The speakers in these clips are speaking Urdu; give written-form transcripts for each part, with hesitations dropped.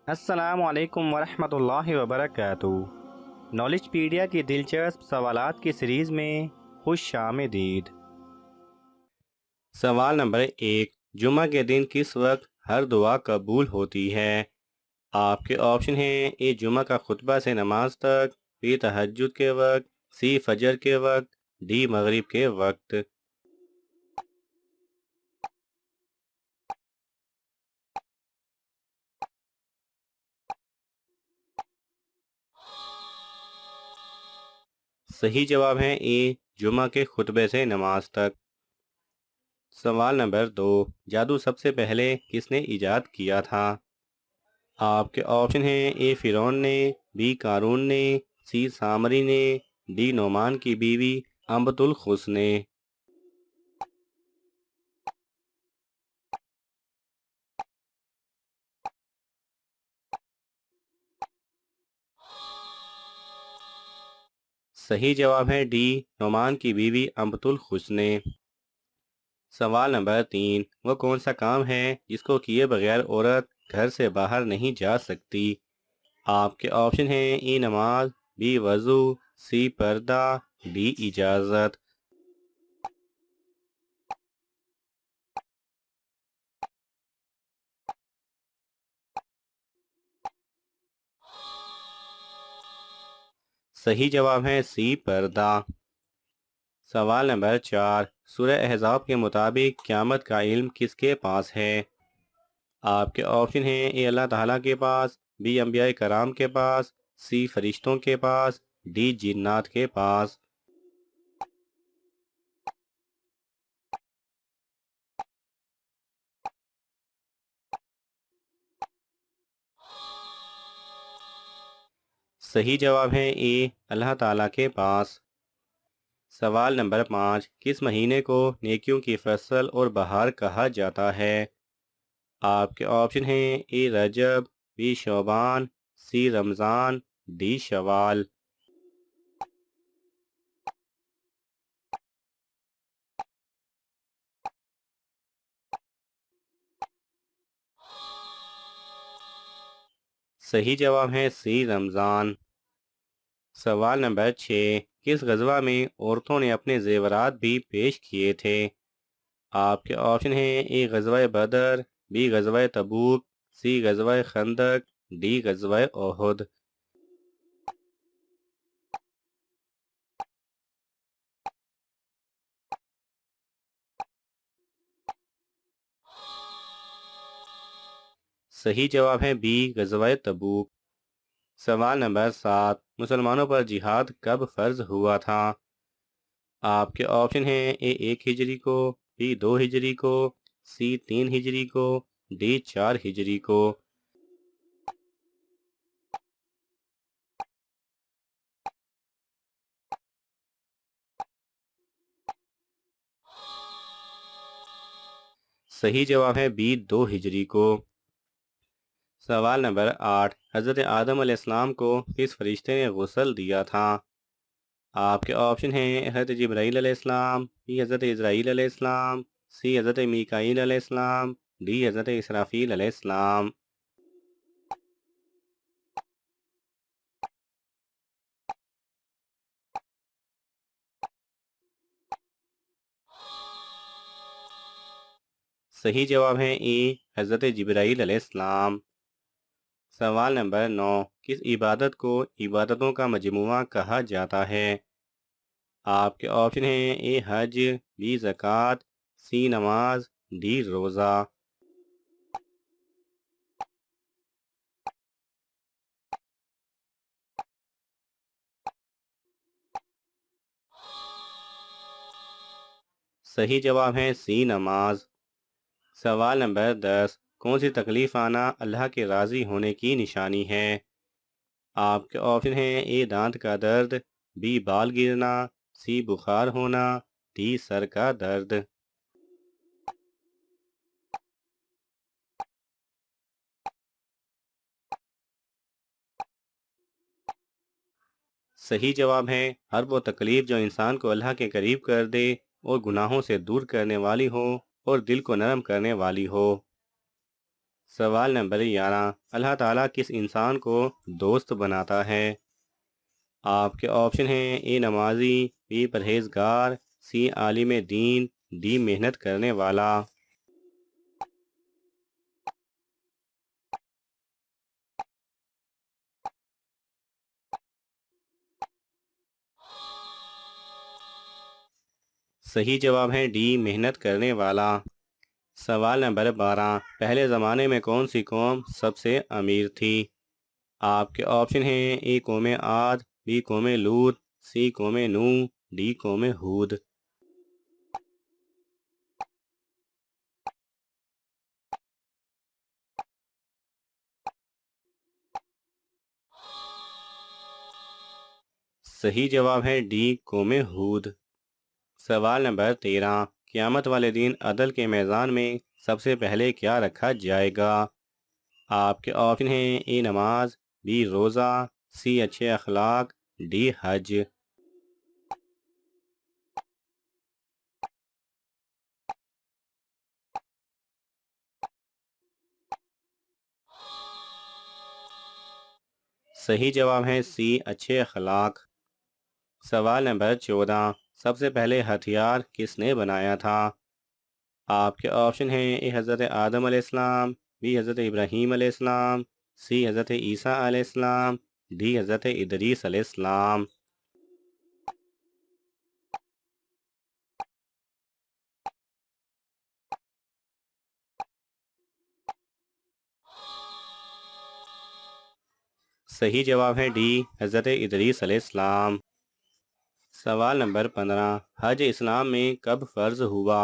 السلام علیکم ورحمۃ اللہ وبرکاتہ۔ نالج پیڈیا کی دلچسپ سوالات کی سیریز میں خوش آمدید۔ سوال نمبر 1، جمعہ کے دن کس وقت ہر دعا قبول ہوتی ہے؟ آپ کے آپشن ہیں: اے جمعہ کا خطبہ سے نماز تک، بی تہجد کے وقت، سی فجر کے وقت، ڈی مغرب کے وقت۔ صحیح جواب ہے اے، جمعہ کے خطبے سے نماز تک۔ سوال نمبر 2، جادو سب سے پہلے کس نے ایجاد کیا تھا؟ آپ کے آپشن ہیں: اے فرعون نے، بی قارون نے، سی سامری نے، ڈی نعمان کی بیوی امبت الخس نے۔ صحیح جواب ہے ڈی، نعمان کی بیوی امبت الخس نے۔ سوال نمبر 3، وہ کون سا کام ہے جس کو کیے بغیر عورت گھر سے باہر نہیں جا سکتی؟ آپ کے آپشن ہیں: اے نماز، بی وضو، سی پردہ، ڈی اجازت۔ صحیح جواب ہے سی پردہ۔ سوال نمبر 4، سورہ احزاب کے مطابق قیامت کا علم کس کے پاس ہے؟ آپ کے آپشن ہیں: اے اللہ تعالیٰ کے پاس، بی انبیاء کرام کے پاس، سی فرشتوں کے پاس، ڈی جنات کے پاس۔ صحیح جواب ہے اے، اللہ تعالیٰ کے پاس۔ سوال نمبر 5، کس مہینے کو نیکیوں کی فصل اور بہار کہا جاتا ہے؟ آپ کے آپشن ہیں: اے رجب، be Shaban, C Ramzan, D شوال۔ صحیح جواب ہے سی رمضان۔ سوال نمبر 6، کس غزوہ میں عورتوں نے اپنے زیورات بھی پیش کیے تھے؟ آپ کے آپشن ہیں: اے غزوہ بدر، بی غزوہ تبوک، سی غزوہ خندق، ڈی غزوہ احد۔ صحیح جواب ہے بی غزوہ تبوک۔ سوال نمبر 7، مسلمانوں پر جہاد کب فرض ہوا تھا؟ آپ کے آپشن ہیں: اے 1 ہجری کو، بی 2 ہجری کو، سی 3 ہجری کو، ڈی 4 ہجری کو۔ صحیح جواب ہے بی 2 ہجری کو۔ سوال نمبر 8، حضرت آدم علیہ السلام کو کس فرشتے نے غسل دیا تھا؟ آپ کے آپشن ہیں: حضرت جبرائیل علیہ السلام، بی حضرت اسرائیل علیہ السلام، سی حضرت میکائیل علیہ السلام، ڈی حضرت اسرافیل علیہ السلام۔ صحیح جواب ہے اے، حضرت جبرائیل علیہ السلام۔ سوال نمبر 9، کس عبادت کو عبادتوں کا مجموعہ کہا جاتا ہے؟ آپ کے آپشن ہیں: اے حج، بی زکوٰۃ، سی نماز، ڈی روزہ۔ صحیح جواب ہے سی نماز۔ سوال نمبر 10، کون سی تکلیف آنا اللہ کے راضی ہونے کی نشانی ہے؟ آپ کے آپشن ہیں: اے دانت کا درد، بی بال گرنا، سی بخار ہونا، ڈی سر کا درد۔ صحیح جواب ہے ہر وہ تکلیف جو انسان کو اللہ کے قریب کر دے اور گناہوں سے دور کرنے والی ہو اور دل کو نرم کرنے والی ہو۔ سوال نمبر 11، اللہ تعالیٰ کس انسان کو دوست بناتا ہے؟ آپ کے آپشن ہیں اے نمازی، بی پرہیزگار، سی عالم دین، ڈی محنت کرنے والا۔ صحیح جواب ہے ڈی محنت کرنے والا۔ سوال نمبر 12، پہلے زمانے میں کون سی قوم سب سے امیر تھی؟ آپ کے آپشن ہیں اے قوم عاد، بی قوم لوط، سی قوم نوح، ڈی قوم ہود۔ صحیح جواب ہے ڈی قوم ہود۔ سوال نمبر 13، قیامت والے دن عدل کے میزان میں سب سے پہلے کیا رکھا جائے گا؟ آپ کے آپشن ہیں اے نماز، بی روزہ، سی اچھے اخلاق، ڈی حج۔ صحیح جواب ہے سی اچھے اخلاق۔ سوال نمبر 14، سب سے پہلے ہتھیار کس نے بنایا تھا؟ آپ کے آپشن ہیں اے حضرت آدم علیہ السلام، بی حضرت ابراہیم علیہ السلام، سی حضرت عیسیٰ علیہ السلام، ڈی حضرت ادریس علیہ السلام۔ صحیح جواب ہے ڈی حضرت ادریس علیہ السلام۔ سوال نمبر 15، حج اسلام میں کب فرض ہوا؟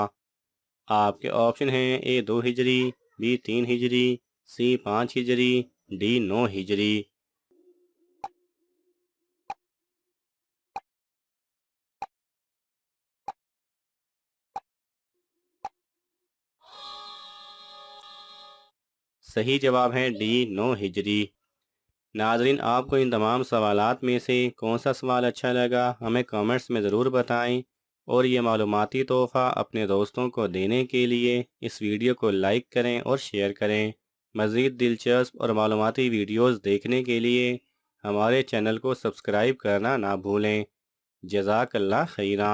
آپ کے آپشن ہیں اے 2 ہجری، بی 3 ہجری، سی 5 ہجری، ڈی 9 ہجری۔ صحیح جواب ہے ڈی 9 ہجری۔ ناظرین، آپ کو ان تمام سوالات میں سے کون سا سوال اچھا لگا ہمیں کامنٹس میں ضرور بتائیں، اور یہ معلوماتی تحفہ اپنے دوستوں کو دینے کے لیے اس ویڈیو کو لائک کریں اور شیئر کریں۔ مزید دلچسپ اور معلوماتی ویڈیوز دیکھنے کے لیے ہمارے چینل کو سبسکرائب کرنا نہ بھولیں۔ جزاک اللہ خیرہ۔